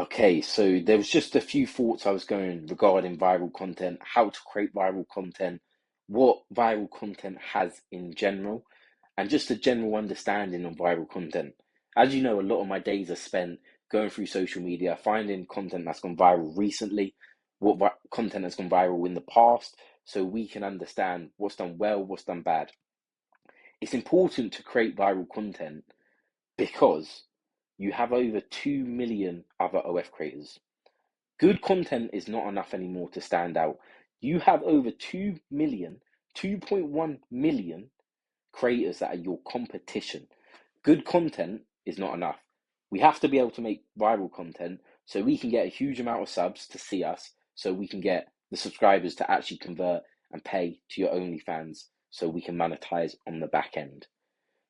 Okay, so there was just a few thoughts I was going regarding viral content, how to create viral content, what viral content has in general, and just a general understanding of viral content. As you know, a lot of my days are spent going through social media, finding content that's gone viral recently, content has gone viral in the past, so we can understand what's done well, what's done bad. It's important to create viral content because you have over 2 million other OF creators. Good content is not enough anymore to stand out. You have over 2 million, 2.1 million creators that are your competition. Good content is not enough. We have to be able to make viral content so we can get a huge amount of subs to see us, so we can get the subscribers to actually convert and pay to your OnlyFans so we can monetize on the back end.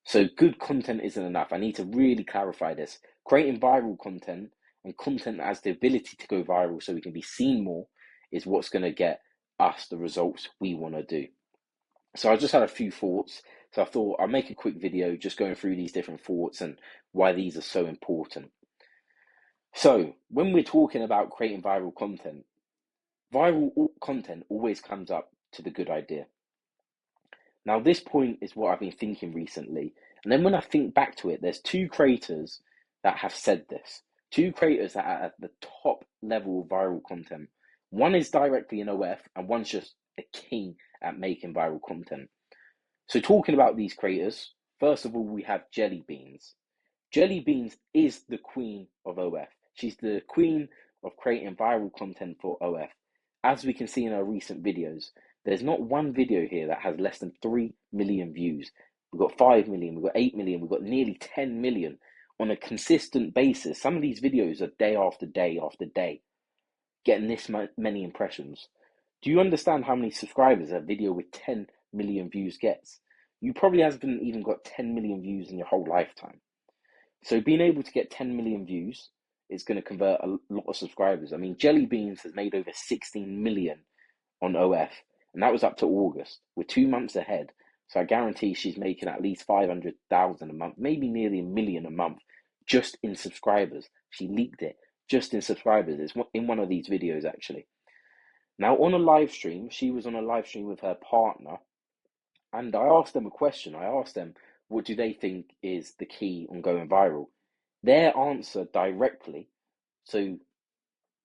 So good content isn't enough. I need to really clarify this. Creating viral content and content that has the ability to go viral so we can be seen more is what's going to get us the results we want to do. So I just had a few thoughts. So I thought I'll make a quick video just going through these different thoughts and why these are so important. So when we're talking about creating viral content always comes up to the good idea. Now, this point is what I've been thinking recently. And then when I think back to it, there's two creators that have said this. Two creators that are at the top level of viral content. One is directly in OF and one's just a king at making viral content. So talking about these creators, first of all, we have Jelly Beans. Jelly Beans is the queen of OF. She's the queen of creating viral content for OF. As we can see in our recent videos, there's not one video here that has less than 3 million views. We've got 5 million, we've got 8 million, we've got nearly 10 million on a consistent basis. Some of these videos are day after day after day, getting this many impressions. Do you understand how many subscribers a video with 10 million views gets? You probably haven't even got 10 million views in your whole lifetime. So being able to get 10 million views is going to convert a lot of subscribers. I mean, Jelly Beans has made over 16 million on OF, and that was up to August. We're 2 months ahead, so I guarantee she's making at least 500,000 a month, maybe nearly a million a month, just in subscribers. She leaked it, just in subscribers. It's in one of these videos, actually. Now, on a live stream, she was on a live stream with her partner, and I asked them a question. I asked them, what do they think is the key on going viral? Their answer directly, so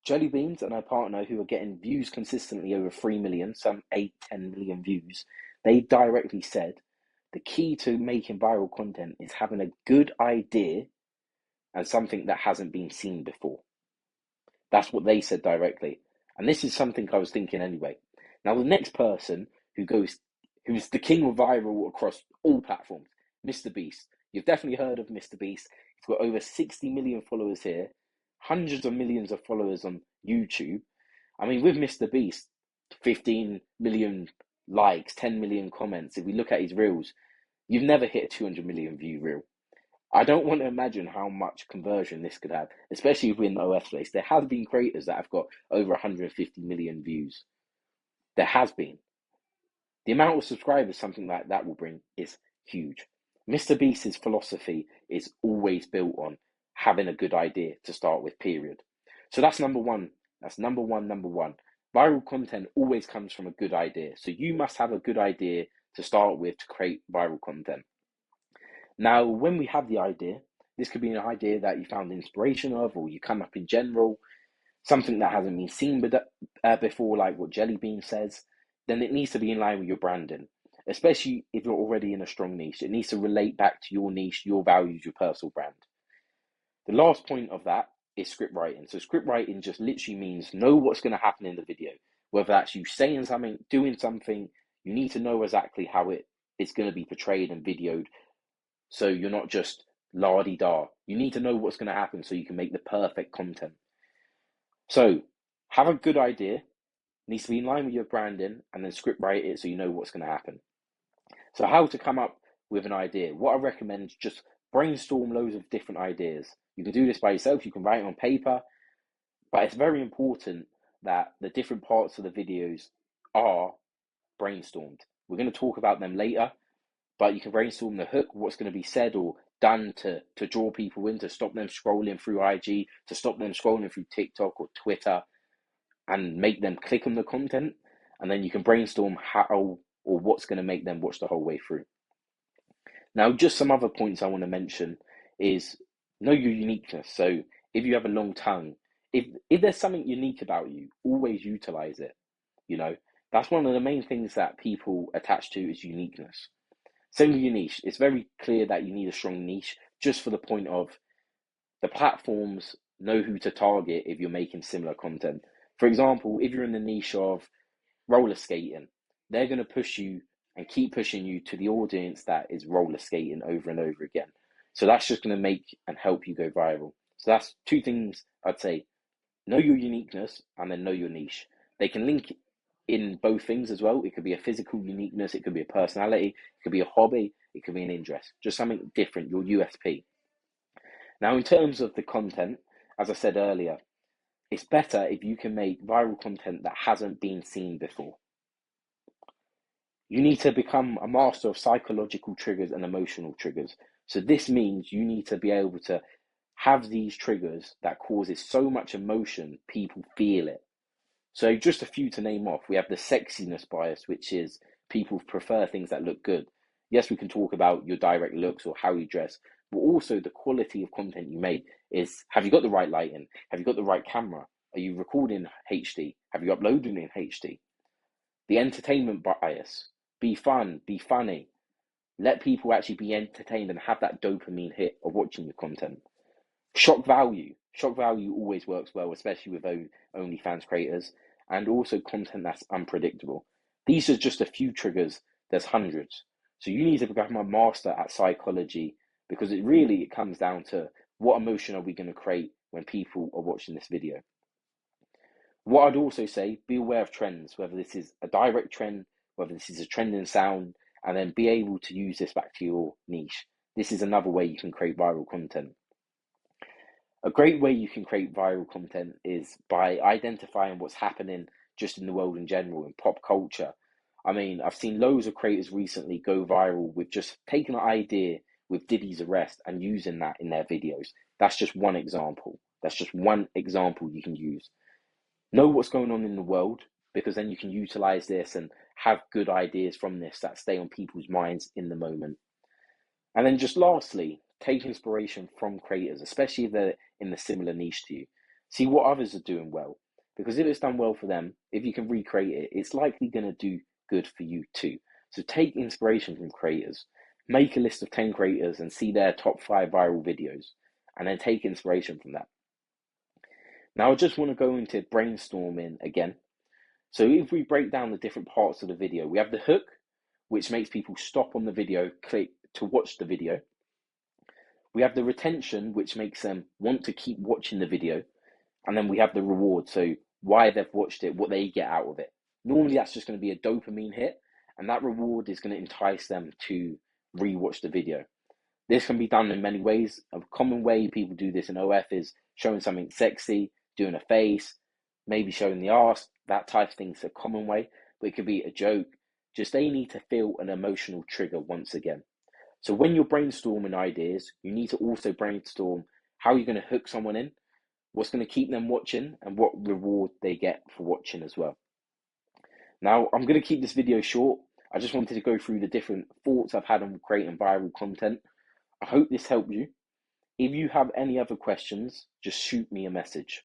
Jelly Beans and her partner, who are getting views consistently over 3 million, some 8, 10 million views, they directly said the key to making viral content is having a good idea and something that hasn't been seen before. That's what they said directly. And this is something I was thinking anyway. Now, the next person who's the king of viral across all platforms, Mr. Beast. You've definitely heard of Mr. Beast. He's got over 60 million followers here, hundreds of millions of followers on YouTube. I mean, with Mr. Beast, 15 million likes, 10 million comments. If we look at his reels, you've never hit a 200 million view reel. I don't want to imagine how much conversion this could have, especially within the OF space. There have been creators that have got over 150 million views. There has been. The amount of subscribers something like that will bring is huge. Mr. Beast's philosophy is always built on having a good idea to start with, period. So that's number one. That's number one. Viral content always comes from a good idea. So you must have a good idea to start with to create viral content. Now, when we have the idea, this could be an idea that you found inspiration of, or you come up in general, something that hasn't been seen before, like what Jelly Bean says, then it needs to be in line with your branding, especially if you're already in a strong niche. It needs to relate back to your niche, your values, your personal brand. The last point of that is script writing. So script writing just literally means know what's going to happen in the video, whether that's you saying something, doing something. You need to know exactly how it's going to be portrayed and videoed, so you're not just la-di-da. You need to know what's going to happen so you can make the perfect content. So have a good idea, needs to be in line with your branding, and then script write it so you know what's going to happen. So how to come up with an idea? What I recommend is just brainstorm loads of different ideas. You can do this by yourself, you can write it on paper, but it's very important that the different parts of the videos are brainstormed. We're going to talk about them later, but you can brainstorm the hook, what's going to be said, or done to draw people in, to stop them scrolling through IG, to stop them scrolling through TikTok or Twitter, and make them click on the content. And then you can brainstorm how or what's going to make them watch the whole way through. Now, just some other points I want to mention is know your uniqueness. So if you have a long tongue, if there's something unique about you, always utilize it. You know, that's one of the main things that people attach to is uniqueness. Same with your niche. It's very clear that you need a strong niche just for the point of the platforms know who to target if you're making similar content. For example, if you're in the niche of roller skating, they're going to push you and keep pushing you to the audience that is roller skating over and over again. So that's just going to make and help you go viral. So that's two things I'd say. Know your uniqueness and then know your niche. They can link in both things as well. It could be a physical uniqueness, it could be a personality, it could be a hobby, it could be an interest, just something different, your USP. Now, in terms of the content, as I said earlier, it's better if you can make viral content that hasn't been seen before. You need to become a master of psychological triggers and emotional triggers. So this means you need to be able to have these triggers that causes so much emotion, people feel it. So just a few to name off. We have the sexiness bias, which is people prefer things that look good. Yes, we can talk about your direct looks or how you dress, but also the quality of content you make is, have you got the right lighting? Have you got the right camera? Are you recording HD? Have you uploaded in HD? The entertainment bias, be fun, be funny. Let people actually be entertained and have that dopamine hit of watching your content. Shock value. Shock value always works well, especially with OnlyFans creators, and also content that's unpredictable. These are just a few triggers. There's hundreds. So you need to become a master at psychology because it comes down to what emotion are we going to create when people are watching this video. What I'd also say, be aware of trends, whether this is a direct trend, whether this is a trend in sound, and then be able to use this back to your niche. This is another way you can create viral content. A great way you can create viral content is by identifying what's happening just in the world in general, in pop culture. I mean, I've seen loads of creators recently go viral with just taking an idea with Diddy's arrest and using that in their videos. That's just one example. That's just one example you can use. Know what's going on in the world, because then you can utilize this and have good ideas from this that stay on people's minds in the moment. And then just lastly, take inspiration from creators, especially if they're in the similar niche to you. See what others are doing well, because if it's done well for them, if you can recreate it, it's likely going to do good for you too. So take inspiration from creators. Make a list of 10 creators and see their top 5 viral videos, and then take inspiration from that. Now, I just want to go into brainstorming again. So if we break down the different parts of the video, we have the hook, which makes people stop on the video, click to watch the video. We have the retention, which makes them want to keep watching the video. And then we have the reward, so why they've watched it, what they get out of it. Normally that's just going to be a dopamine hit, and that reward is going to entice them to rewatch the video. This can be done in many ways. A common way people do this in OF is showing something sexy, doing a face, maybe showing the arse. That type of thing's a common way, but it could be a joke. Just they need to feel an emotional trigger once again. So when you're brainstorming ideas, you need to also brainstorm how you're going to hook someone in, what's going to keep them watching, and what reward they get for watching as well. Now, I'm going to keep this video short. I just wanted to go through the different thoughts I've had on creating viral content. I hope this helped you. If you have any other questions, just shoot me a message.